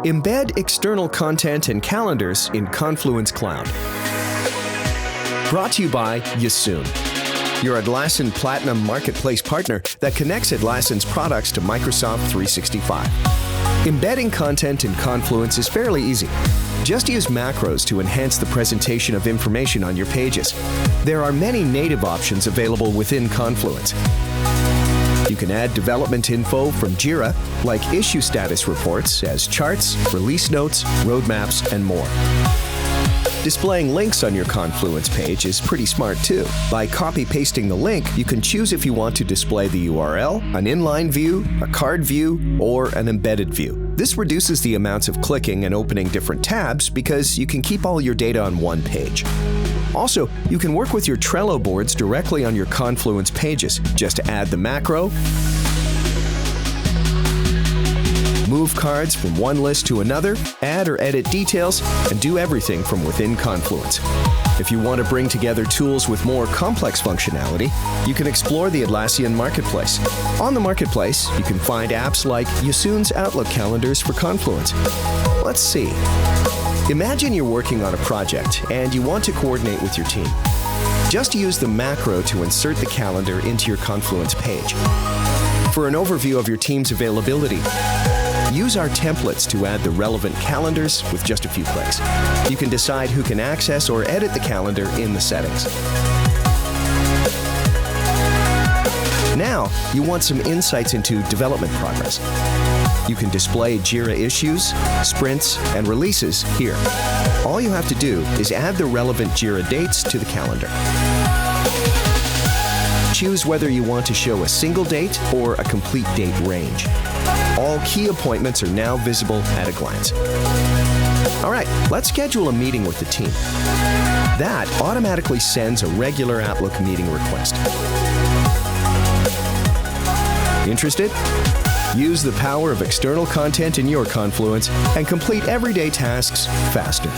Embed external content and calendars in Confluence Cloud. Brought to you by Yasun, your Atlassian Platinum Marketplace partner that connects Atlassian's products to Microsoft 365. Embedding content in Confluence is fairly easy. Just use macros to enhance the presentation of information on your pages. There are many native options available within Confluence. You can add development info from Jira, like issue status reports, as charts, release notes, roadmaps, and more. Displaying links on your Confluence page is pretty smart too. By copy-pasting the link, you can choose if you want to display the URL, an inline view, a card view, or an embedded view. This reduces the amounts of clicking and opening different tabs because you can keep all your data on one page. Also, you can work with your Trello boards directly on your Confluence pages. Just add the macro, move cards from one list to another, add or edit details, and do everything from within Confluence. If you want to bring together tools with more complex functionality, you can explore the Atlassian Marketplace. On the Marketplace, you can find apps like Yasun's Outlook calendars for Confluence. Let's see. Imagine you're working on a project and you want to coordinate with your team. Just use the macro to insert the calendar into your Confluence page. For an overview of your team's availability, use our templates to add the relevant calendars with just a few clicks. You can decide who can access or edit the calendar in the settings. Now, you want some insights into development progress. You can display Jira issues, sprints, and releases here. All you have to do is add the relevant Jira dates to the calendar. Choose whether you want to show a single date or a complete date range. All key appointments are now visible at a glance. All right, let's schedule a meeting with the team. That automatically sends a regular Outlook meeting request. Interested? Use the power of external content in your Confluence and complete everyday tasks faster.